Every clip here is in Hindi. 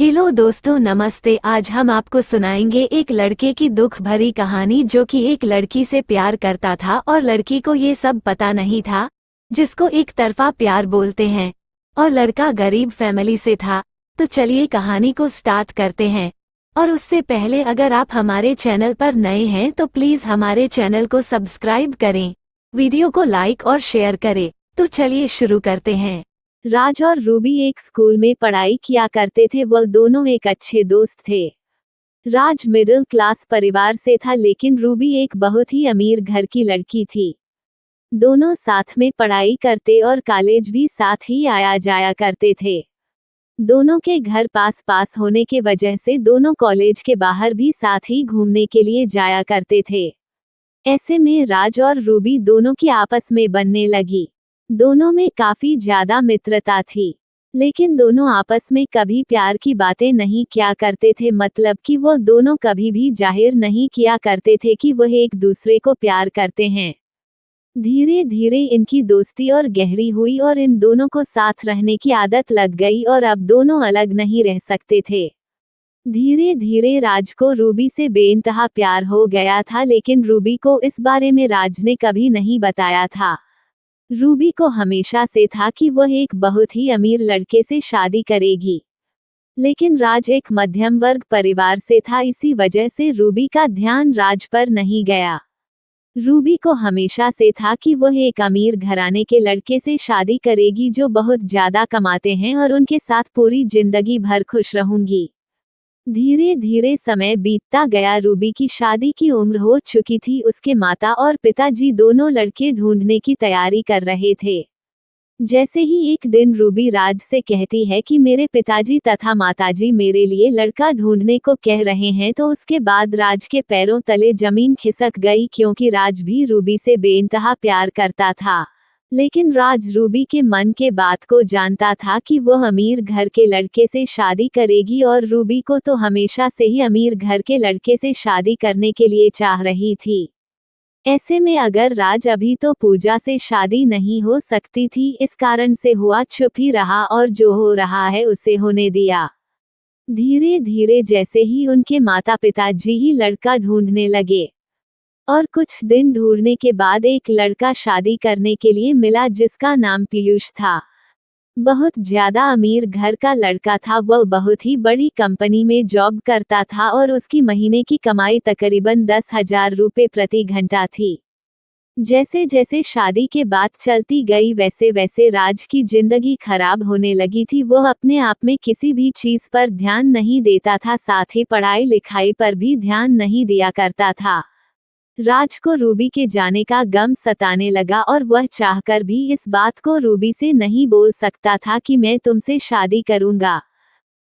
हेलो दोस्तों, नमस्ते। आज हम आपको सुनाएंगे एक लड़के की दुख भरी कहानी जो कि एक लड़की से प्यार करता था और लड़की को ये सब पता नहीं था, जिसको एक तरफा प्यार बोलते हैं। और लड़का गरीब फैमिली से था। तो चलिए कहानी को स्टार्ट करते हैं। और उससे पहले अगर आप हमारे चैनल पर नए हैं तो प्लीज हमारे चैनल को सब्सक्राइब करें, वीडियो को लाइक और शेयर करें। तो चलिए शुरू करते हैं। राज और रूबी एक स्कूल में पढ़ाई किया करते थे। वह दोनों एक अच्छे दोस्त थे। राज मिडिल क्लास परिवार से था, लेकिन रूबी एक बहुत ही अमीर घर की लड़की थी। दोनों साथ में पढ़ाई करते और कॉलेज भी साथ ही आया जाया करते थे। दोनों के घर पास पास होने के वजह से दोनों कॉलेज के बाहर भी साथ ही घूमने के लिए जाया करते थे। ऐसे में राज और रूबी दोनों की आपस में बनने लगी। दोनों में काफी ज्यादा मित्रता थी, लेकिन दोनों आपस में कभी प्यार की बातें नहीं किया करते थे। मतलब कि वो दोनों कभी भी जाहिर नहीं किया करते थे कि वह एक दूसरे को प्यार करते हैं। धीरे धीरे इनकी दोस्ती और गहरी हुई और इन दोनों को साथ रहने की आदत लग गई और अब दोनों अलग नहीं रह सकते थे। धीरे धीरे राज को रूबी से बेइंतहा प्यार हो गया था, लेकिन रूबी को इस बारे में राज ने कभी नहीं बताया था। रूबी को हमेशा से था कि वह एक बहुत ही अमीर लड़के से शादी करेगी, लेकिन राज एक मध्यम वर्ग परिवार से था, इसी वजह से रूबी का ध्यान राज पर नहीं गया। रूबी को हमेशा से था कि वह एक अमीर घराने के लड़के से शादी करेगी जो बहुत ज्यादा कमाते हैं और उनके साथ पूरी जिंदगी भर खुश रहूंगी। धीरे धीरे समय बीतता गया। रूबी की शादी की उम्र हो चुकी थी। उसके माता और पिताजी दोनों लड़के ढूंढने की तैयारी कर रहे थे। जैसे ही एक दिन रूबी राज से कहती है कि मेरे पिताजी तथा माताजी मेरे लिए लड़का ढूंढने को कह रहे हैं, तो उसके बाद राज के पैरों तले जमीन खिसक गई, क्योंकि राज भी रूबी से बेइंतहा प्यार करता था। लेकिन राज रूबी के मन के बात को जानता था कि वह अमीर घर के लड़के से शादी करेगी और रूबी को तो हमेशा से ही अमीर घर के लड़के से शादी करने के लिए चाह रही थी। ऐसे में अगर राज अभी तो पूजा से शादी नहीं हो सकती थी, इस कारण से हुआ चुप ही रहा और जो हो रहा है उसे होने दिया। धीरे धीरे जैसे ही उनके माता पिताजी ही लड़का ढूंढने लगे और कुछ दिन ढूंढने के बाद एक लड़का शादी करने के लिए मिला, जिसका नाम पीयूष था। बहुत ज्यादा अमीर घर का लड़का था। वह बहुत ही बड़ी कंपनी में जॉब करता था और उसकी महीने की कमाई तकरीबन 10,000 रुपये प्रति घंटा थी। जैसे जैसे शादी के बात चलती गई वैसे वैसे राज की जिंदगी खराब होने लगी थी। वह अपने आप में किसी भी चीज पर ध्यान नहीं देता था, साथ ही पढ़ाई लिखाई पर भी ध्यान नहीं दिया करता था। राज को रूबी के जाने का गम सताने लगा और वह चाहकर भी इस बात को रूबी से नहीं बोल सकता था कि मैं तुमसे शादी करूंगा,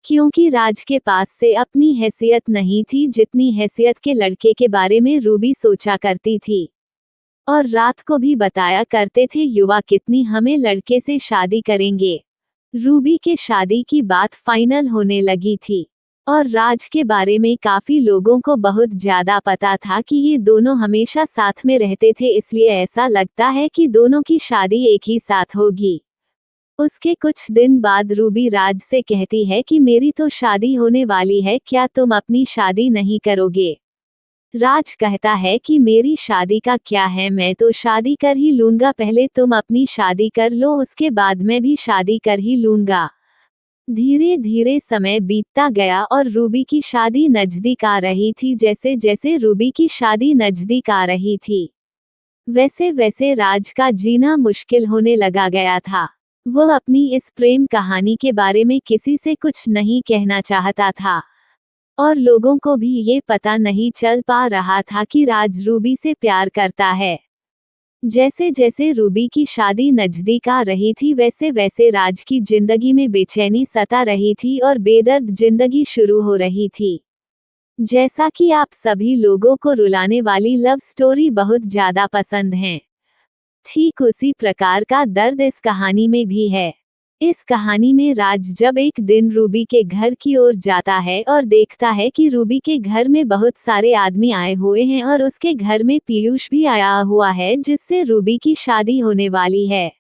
क्योंकि राज के पास से अपनी हैसियत नहीं थी जितनी हैसियत के लड़के के बारे में रूबी सोचा करती थी। और रात को भी बताया करते थे युवा कितनी हमें लड़के से शादी करेंगे। रूबी के शादी की बात फाइनल होने लगी थी और राज के बारे में काफी लोगों को बहुत ज्यादा पता था कि ये दोनों हमेशा साथ में रहते थे, इसलिए ऐसा लगता है कि दोनों की शादी एक ही साथ होगी। उसके कुछ दिन बाद रूबी राज से कहती है कि मेरी तो शादी होने वाली है, क्या तुम अपनी शादी नहीं करोगे? राज कहता है कि मेरी शादी का क्या है, मैं तो शादी कर ही लूंगा, पहले तुम अपनी शादी कर लो, उसके बाद मैं भी शादी कर ही लूंगा। धीरे धीरे समय बीतता गया और रूबी की शादी नजदीक आ रही थी। जैसे जैसे रूबी की शादी नजदीक आ रही थी वैसे वैसे राज का जीना मुश्किल होने लगा गया था। वह अपनी इस प्रेम कहानी के बारे में किसी से कुछ नहीं कहना चाहता था और लोगों को भी ये पता नहीं चल पा रहा था कि राज रूबी से प्यार करता है। जैसे जैसे रूबी की शादी नजदीक आ रही थी वैसे वैसे राज की जिंदगी में बेचैनी सता रही थी और बेदर्द जिंदगी शुरू हो रही थी। जैसा कि आप सभी लोगों को रुलाने वाली लव स्टोरी बहुत ज्यादा पसंद है, ठीक उसी प्रकार का दर्द इस कहानी में भी है। इस कहानी में राज जब एक दिन रूबी के घर की ओर जाता है और देखता है कि रूबी के घर में बहुत सारे आदमी आए हुए हैं और उसके घर में पीयूष भी आया हुआ है, जिससे रूबी की शादी होने वाली है।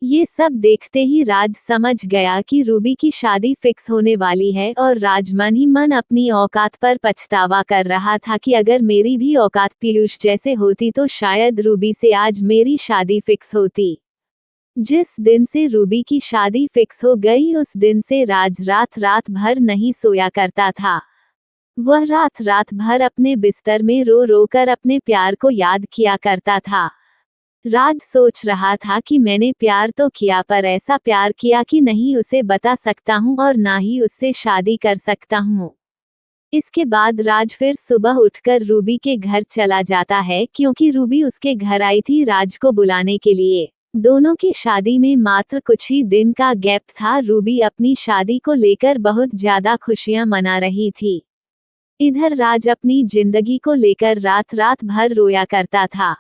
ये सब देखते ही राज समझ गया कि रूबी की शादी फिक्स होने वाली है और राज मन ही मन अपनी औकात पर पछतावा कर रहा था कि अगर मेरी भी औकात पीयूष जैसे होती तो शायद रूबी से आज मेरी शादी फिक्स होती। जिस दिन से रूबी की शादी फिक्स हो गई उस दिन से राज रात रात भर नहीं सोया करता था। वह रात रात भर अपने बिस्तर में रो रो कर अपने प्यार को याद किया करता था। राज सोच रहा था कि मैंने प्यार तो किया पर ऐसा प्यार किया कि नहीं उसे बता सकता हूँ और ना ही उससे शादी कर सकता हूँ। इसके बाद राज फिर सुबह उठकर रूबी के घर चला जाता है क्योंकि रूबी उसके घर आई थी राज को बुलाने के लिए। दोनों की शादी में मात्र कुछ ही दिन का गैप था। रूबी अपनी शादी को लेकर बहुत ज्यादा खुशियां मना रही थी। इधर राज अपनी जिंदगी को लेकर रात रात भर रोया करता था।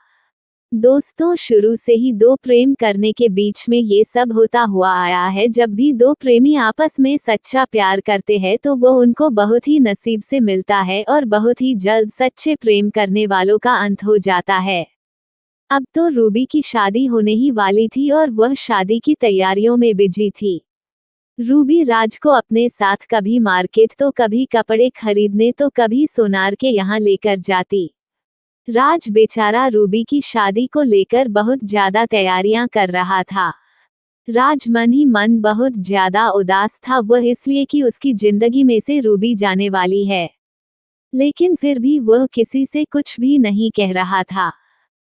दोस्तों, शुरू से ही दो प्रेम करने के बीच में ये सब होता हुआ आया है। जब भी दो प्रेमी आपस में सच्चा प्यार करते हैं तो वो उनको बहुत ही नसीब से मिलता है और बहुत ही जल्द सच्चे प्रेम करने वालों का अंत हो जाता है। अब तो रूबी की शादी होने ही वाली थी और वह शादी की तैयारियों में बिजी थी। रूबी राज को अपने साथ कभी मार्केट तो कभी कपड़े खरीदने तो कभी सोनार के यहाँ लेकर जाती। राज बेचारा रूबी की शादी को लेकर बहुत ज्यादा तैयारियां कर रहा था। राज मन ही मन बहुत ज्यादा उदास था, वह इसलिए कि उसकी जिंदगी में से रूबी जाने वाली है। लेकिन फिर भी वह किसी से कुछ भी नहीं कह रहा था।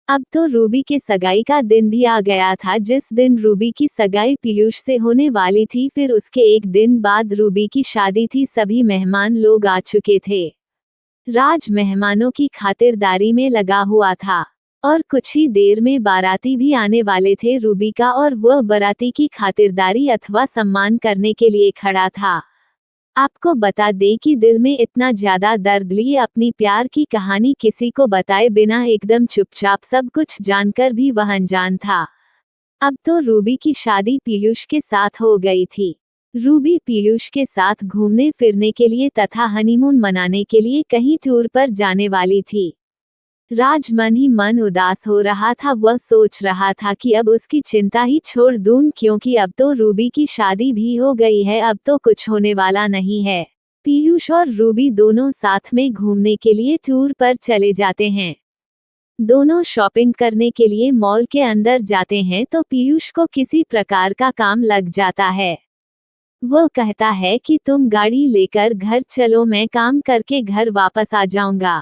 अब तो रूबी के सगाई का दिन भी आ गया था। जिस दिन रूबी की सगाई पीयूष से होने वाली थी फिर उसके एक दिन बाद रूबी की शादी थी। सभी मेहमान लोग आ चुके थे। राज मेहमानों की खातिरदारी में लगा हुआ था और कुछ ही देर में बाराती भी आने वाले थे। रूबी का और वह बाराती की खातिरदारी अथवा सम्मान करने के लिए खड़ा था। आपको बता दें कि दिल में इतना ज्यादा दर्द लिए अपनी प्यार की कहानी किसी को बताए बिना एकदम चुपचाप सब कुछ जानकर भी वह अनजान था। अब तो रूबी की शादी पीयूष के साथ हो गई थी। रूबी पीयूष के साथ घूमने फिरने के लिए तथा हनीमून मनाने के लिए कहीं टूर पर जाने वाली थी। राज मन ही मन उदास हो रहा था। वह सोच रहा था कि अब उसकी चिंता ही छोड़ दूं क्योंकि अब तो रूबी की शादी भी हो गई है। अब तो कुछ होने वाला नहीं है। पीयूष और रूबी दोनों साथ में घूमने के लिए टूर पर चले जाते हैं। दोनों शॉपिंग करने के लिए मॉल के अंदर जाते हैं तो पीयूष को किसी प्रकार का काम लग जाता है। वह कहता है कि तुम गाड़ी लेकर घर चलो, मैं काम करके घर वापस आ जाऊंगा।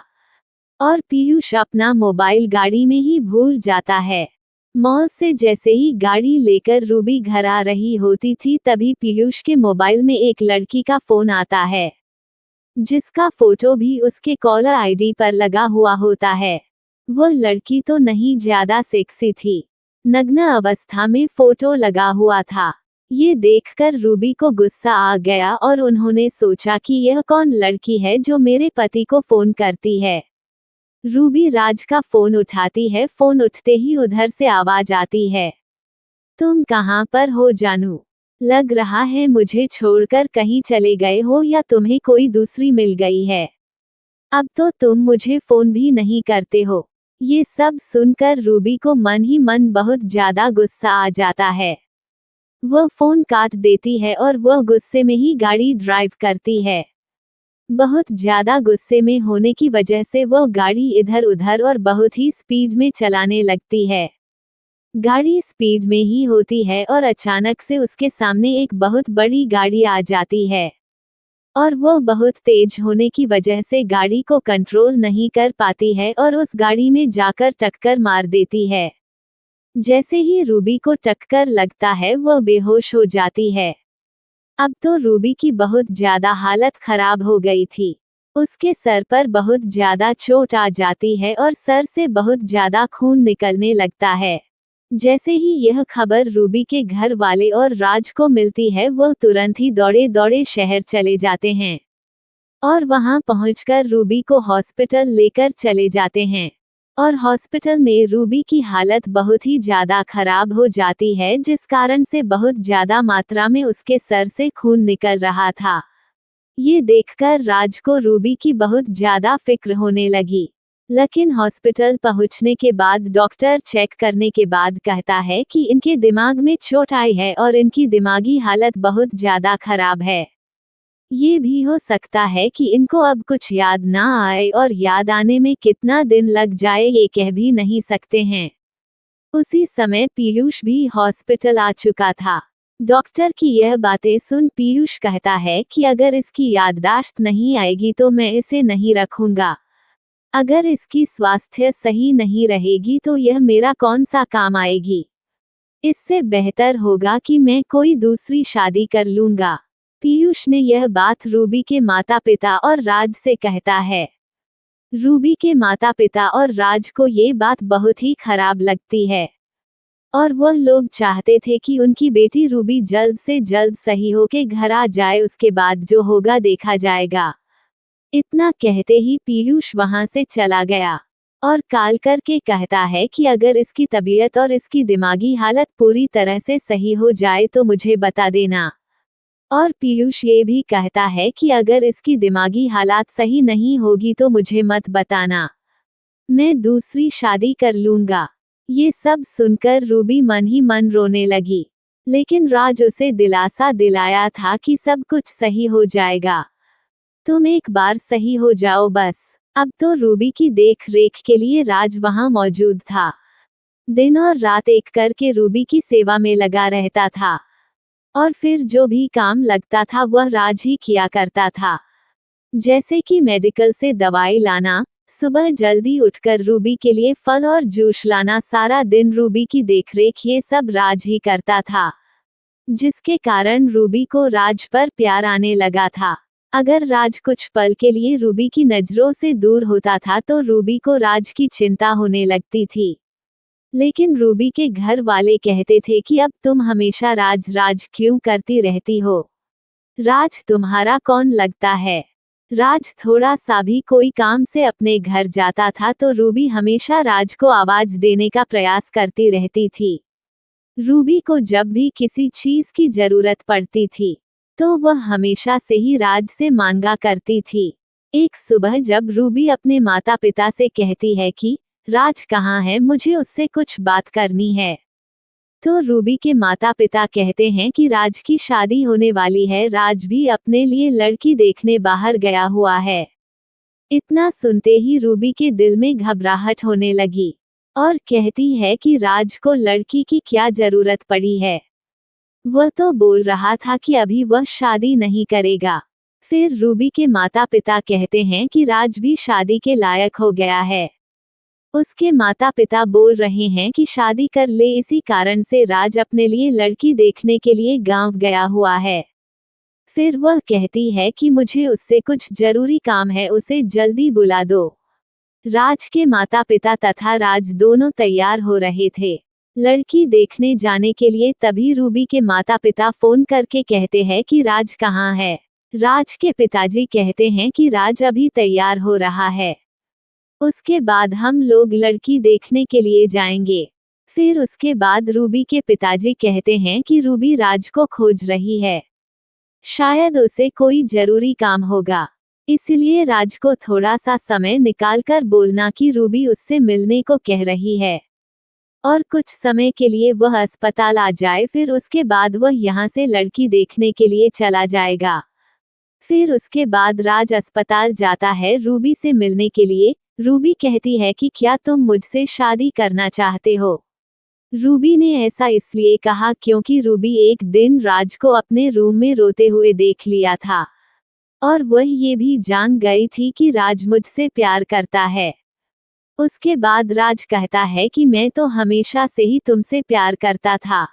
और पीयूष अपना मोबाइल गाड़ी में ही भूल जाता है। मॉल से जैसे ही गाड़ी लेकर रूबी घर आ रही होती थी तभी पीयूष के मोबाइल में एक लड़की का फोन आता है जिसका फोटो भी उसके कॉलर आईडी पर लगा हुआ होता है। वह लड़की तो नहीं ज्यादा सेक्सी थी, नग्न अवस्था में फोटो लगा हुआ था। ये देखकर रूबी को गुस्सा आ गया और उन्होंने सोचा कि यह कौन लड़की है जो मेरे पति को फोन करती है। रूबी राज का फोन उठाती है। फोन उठते ही उधर से आवाज आती है, तुम कहाँ पर हो जानू? लग रहा है मुझे छोड़कर कहीं चले गए हो या तुम्हें कोई दूसरी मिल गई है। अब तो तुम मुझे फोन भी नहीं करते हो। ये सब सुनकर रूबी को मन ही मन बहुत ज्यादा गुस्सा आ जाता है। वह फोन काट देती है और वह गुस्से में ही गाड़ी ड्राइव करती है। बहुत ज्यादा गुस्से में होने की वजह से वह गाड़ी इधर उधर और बहुत ही स्पीड में चलाने लगती है। गाड़ी स्पीड में ही होती है और अचानक से उसके सामने एक बहुत बड़ी गाड़ी आ जाती है और वह बहुत तेज होने की वजह से गाड़ी को कंट्रोल नहीं कर पाती है और उस गाड़ी में जाकर टक्कर मार देती है। जैसे ही रूबी को टक्कर लगता है वह बेहोश हो जाती है। अब तो रूबी की बहुत ज्यादा हालत खराब हो गई थी। उसके सर पर बहुत ज्यादा चोट आ जाती है और सर से बहुत ज्यादा खून निकलने लगता है। जैसे ही यह खबर रूबी के घर वाले और राज को मिलती है वह तुरंत ही दौड़े दौड़े शहर चले जाते हैं और वहां पहुंचकर रूबी को हॉस्पिटल लेकर चले जाते हैं। और हॉस्पिटल में रूबी की हालत बहुत ही ज्यादा खराब हो जाती है जिस कारण से बहुत ज्यादा मात्रा में उसके सर से खून निकल रहा था। ये देखकर राज को रूबी की बहुत ज्यादा फिक्र होने लगी। लेकिन हॉस्पिटल पहुंचने के बाद डॉक्टर चेक करने के बाद कहता है कि इनके दिमाग में चोट आई है और इनकी दिमागी हालत बहुत ज्यादा खराब है। ये भी हो सकता है कि इनको अब कुछ याद ना आए और याद आने में कितना दिन लग जाए ये कह भी नहीं सकते हैं। उसी समय पीयूष भी हॉस्पिटल आ चुका था। डॉक्टर की यह बातें सुन पीयूष कहता है कि अगर इसकी याददाश्त नहीं आएगी तो मैं इसे नहीं रखूंगा। अगर इसकी स्वास्थ्य सही नहीं रहेगी तो यह मेरा कौन सा काम आएगी। इससे बेहतर होगा कि मैं कोई दूसरी शादी कर लूंगा। पीयूष ने यह बात रूबी के माता पिता और राज से कहता है। रूबी के माता पिता और राज को ये बात बहुत ही खराब लगती है और वह लोग चाहते थे कि उनकी बेटी रूबी जल्द से जल्द सही होके घर आ जाए, उसके बाद जो होगा देखा जाएगा। इतना कहते ही पीयूष वहां से चला गया और कॉल करके कहता है कि अगर इसकी तबीयत और इसकी दिमागी हालत पूरी तरह से सही हो जाए तो मुझे बता देना। और पीयूष ये भी कहता है कि अगर इसकी दिमागी हालात सही नहीं होगी तो मुझे मत बताना, मैं दूसरी शादी कर लूंगा। ये सब सुनकर रूबी मन ही मन रोने लगी, लेकिन राज उसे दिलासा दिलाया था कि सब कुछ सही हो जाएगा, तुम एक बार सही हो जाओ बस। अब तो रूबी की देख रेख के लिए राज वहां मौजूद था। दिन और रात एक करके रूबी की सेवा में लगा रहता था और फिर जो भी काम लगता था वह राज ही किया करता था, जैसे कि मेडिकल से दवाई लाना, सुबह जल्दी उठकर रूबी के लिए फल और जूस लाना, सारा दिन रूबी की देखरेख, ये सब राज ही करता था, जिसके कारण रूबी को राज पर प्यार आने लगा था। अगर राज कुछ पल के लिए रूबी की नजरों से दूर होता था तो रूबी को राज की चिंता होने लगती थी। लेकिन रूबी के घर वाले कहते थे कि अब तुम हमेशा राज राज क्यों करती रहती हो, राज तुम्हारा कौन लगता है। राज थोड़ा सा भी कोई काम से अपने घर जाता था तो रूबी हमेशा राज को आवाज देने का प्रयास करती रहती थी। रूबी को जब भी किसी चीज की जरूरत पड़ती थी तो वह हमेशा से ही राज से मांगा करती थी। एक सुबह जब रूबी अपने माता पिता से कहती है कि राज कहाँ है, मुझे उससे कुछ बात करनी है, तो रूबी के माता पिता कहते हैं कि राज की शादी होने वाली है, राज भी अपने लिए लड़की देखने बाहर गया हुआ है। इतना सुनते ही रूबी के दिल में घबराहट होने लगी और कहती है कि राज को लड़की की क्या जरूरत पड़ी है, वह तो बोल रहा था कि अभी वह शादी नहीं करेगा। फिर रूबी के माता पिता कहते हैं कि राज भी शादी के लायक हो गया है। उसके माता पिता बोल रहे हैं कि शादी कर ले, इसी कारण से राज अपने लिए लड़की देखने के लिए गांव गया हुआ है। फिर वह कहती है कि मुझे उससे कुछ जरूरी काम है, उसे जल्दी बुला दो। राज के माता पिता तथा राज दोनों तैयार हो रहे थे लड़की देखने जाने के लिए, तभी रूबी के माता पिता फोन करके कहते हैं कि राज कहाँ है। राज के पिताजी कहते हैं कि राज अभी तैयार हो रहा है, उसके बाद हम लोग लड़की देखने के लिए जाएंगे। फिर उसके बाद रूबी के पिताजी कहते हैं कि रूबी राज को खोज रही है, शायद उसे कोई जरूरी काम होगा, इसलिए राज को थोड़ा सा समय निकालकर बोलना कि रूबी उससे मिलने को कह रही है और कुछ समय के लिए वह अस्पताल आ जाए, फिर उसके बाद वह यहाँ से लड़की देखने के लिए चला जाएगा। फिर उसके बाद राज अस्पताल जाता है रूबी से मिलने के लिए। रूबी कहती है कि क्या तुम मुझसे शादी करना चाहते हो। रूबी ने ऐसा इसलिए कहा क्योंकि रूबी एक दिन राज को अपने रूम में रोते हुए देख लिया था और वह ये भी जान गई थी कि राज मुझसे प्यार करता है। उसके बाद राज कहता है कि मैं तो हमेशा से ही तुमसे प्यार करता था,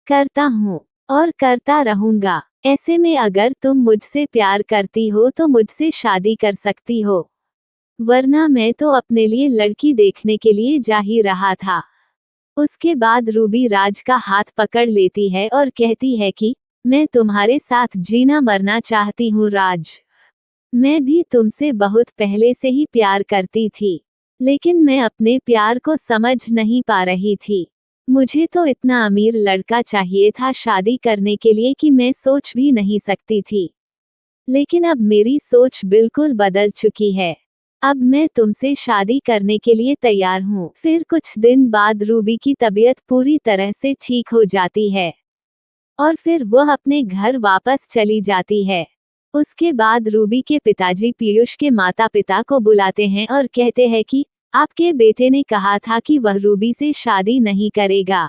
करता हूँ और करता रहूंगा। ऐसे में अगर तुम मुझसे प्यार करती हो तो मुझसे शादी कर सकती हो, वरना मैं तो अपने लिए लड़की देखने के लिए जा ही रहा था। उसके बाद रूबी राज का हाथ पकड़ लेती है और कहती है कि मैं तुम्हारे साथ जीना मरना चाहती हूँ राज। मैं भी तुमसे बहुत पहले से ही प्यार करती थी, लेकिन मैं अपने प्यार को समझ नहीं पा रही थी। मुझे तो इतना अमीर लड़का चाहिए था शादी करने के लिए कि मैं सोच भी नहीं सकती थी, लेकिन अब मेरी सोच बिल्कुल बदल चुकी है। अब मैं तुमसे शादी करने के लिए तैयार हूँ। फिर कुछ दिन बाद रूबी की तबीयत पूरी तरह से ठीक हो जाती है और फिर वह अपने घर वापस चली जाती है। उसके बाद रूबी के पिताजी पीयूष के माता पिता को बुलाते हैं और कहते हैं कि आपके बेटे ने कहा था कि वह रूबी से शादी नहीं करेगा।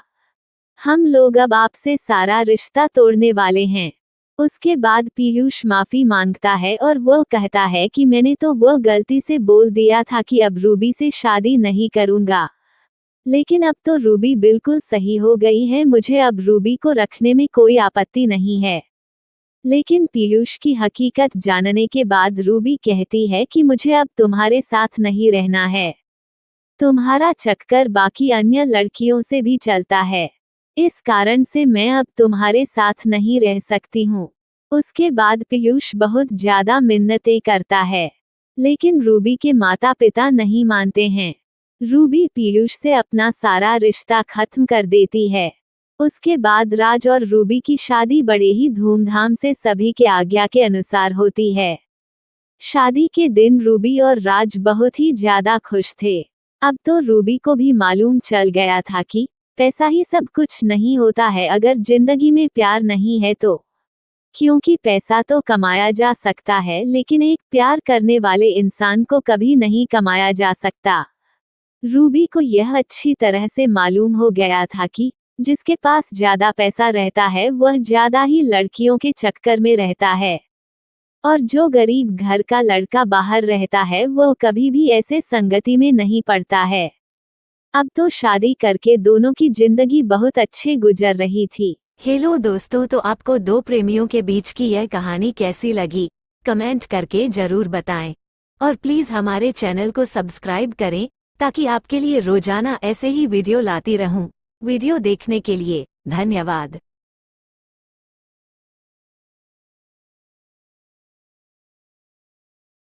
हम लोग अब आपसे सारा रिश्ता तोड़ने वाले हैं। उसके बाद पीयूष माफी मांगता है और वह कहता है कि मैंने तो वह गलती से बोल दिया था कि अब रूबी से शादी नहीं करूंगा, लेकिन अब तो रूबी बिल्कुल सही हो गई है, मुझे अब रूबी को रखने में कोई आपत्ति नहीं है। लेकिन पीयूष की हकीकत जानने के बाद रूबी कहती है कि मुझे अब तुम्हारे साथ नहीं रहना है। तुम्हारा चक्कर बाकी अन्य लड़कियों से भी चलता है, इस कारण से मैं अब तुम्हारे साथ नहीं रह सकती हूँ। उसके बाद पीयूष बहुत ज्यादा मिन्नतें करता है, लेकिन रूबी के माता पिता नहीं मानते हैं। रूबी पीयूष से अपना सारा रिश्ता खत्म कर देती है। उसके बाद राज और रूबी की शादी बड़े ही धूमधाम से सभी के आज्ञा के अनुसार होती है। शादी के दिन रूबी और राज बहुत ही ज्यादा खुश थे। अब तो रूबी को भी मालूम चल गया था कि पैसा ही सब कुछ नहीं होता है अगर जिंदगी में प्यार नहीं है तो। क्योंकि पैसा तो कमाया जा सकता है, लेकिन एक प्यार करने वाले इंसान को कभी नहीं कमाया जा सकता। रूबी को यह अच्छी तरह से मालूम हो गया था कि जिसके पास ज्यादा पैसा रहता है वह ज्यादा ही लड़कियों के चक्कर में रहता है, और जो गरीब घर का लड़का बाहर रहता है वह कभी भी ऐसे संगति में नहीं पड़ता है। अब तो शादी करके दोनों की जिंदगी बहुत अच्छे गुजर रही थी। हेलो दोस्तों, तो आपको दो प्रेमियों के बीच की यह कहानी कैसी लगी, कमेंट करके जरूर बताएं। और प्लीज हमारे चैनल को सब्सक्राइब करें ताकि आपके लिए रोजाना ऐसे ही वीडियो लाती रहूं। वीडियो देखने के लिए धन्यवाद।